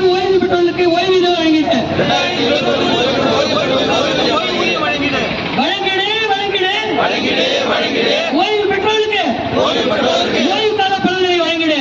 ஓய்வு பெற்றவர்களுக்கு ஓய்வூதியம் வழங்கிட்டேன். ஓய்வு பெற்றவர்களுக்கு ஓய்வு கால பலனை வழங்கிடு.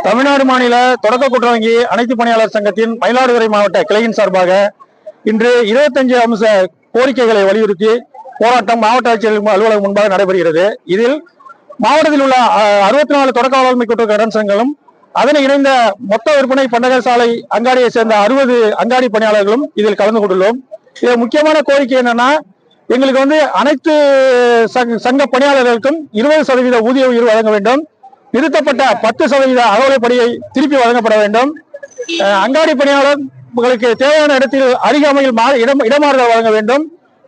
தமிழ்நாடு மாநில தொடக்க கூட்டுறவு அனைத்து பணியாளர் சங்கத்தின் மயிலாடுதுறை மாவட்ட கிளையின் சார்பாக இன்று 25 அம்ச கோரிக்கைகளை வலியுறுத்தி போராட்டம் மாவட்ட ஆட்சியர் அலுவலகம் முன்பாக நடைபெறுகிறது. இதில் மாவட்டத்தில் உள்ள 64 தொடக்க வேளாண்மை கூட்டுறவு கடன் சங்கங்களும் அதனை இணைந்த மொத்த விற்பனை பண்டக சாலை அங்காடியை சேர்ந்த 60 அங்காடி பணியாளர்களும் இதில் கலந்து கொண்டுள்ளோம். இது முக்கியமான கோரிக்கை என்னன்னா, எங்களுக்கு அனைத்து சங்க பணியாளர்களுக்கும் 20% ஊதிய உயர்வு வழங்க வேண்டும். நிறுத்தப்பட்ட 10% அகவலைப்படியை திருப்பி வழங்கப்பட வேண்டும். அங்காடி பணியாளர்களுக்கு தேவையான இடத்தில் அருகாமையில் இடமாறுதல் வழங்க வேண்டும்.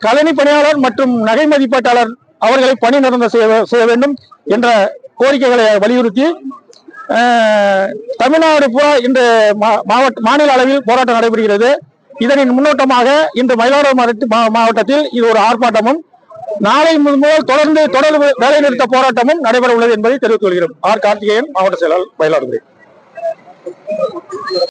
கலனி பணியாளர் மற்றும் நகை மதிப்பீட்டாளர் அவர்களை பணி நிரந்தரம் செய்ய வேண்டும் என்ற கோரிக்கைகளை வலியுறுத்தி தமிழ்நாடு பூரா இன்று மாநில அளவில் போராட்டம் நடைபெறுகிறது. இதனின் முன்னோட்டமாக இன்று மயிலாடுதுறை மாவட்டத்தில் இது ஒரு ஆர்ப்பாட்டமும், நாளை முதல் தொடர் வேலைநிறுத்த போராட்டமும் நடைபெற உள்ளது என்பதை தெரிவித்துக் கொள்கிறோம். ஆர் கார்த்திகேயன், மாவட்ட செயலாளர், மயிலாடுதுறை.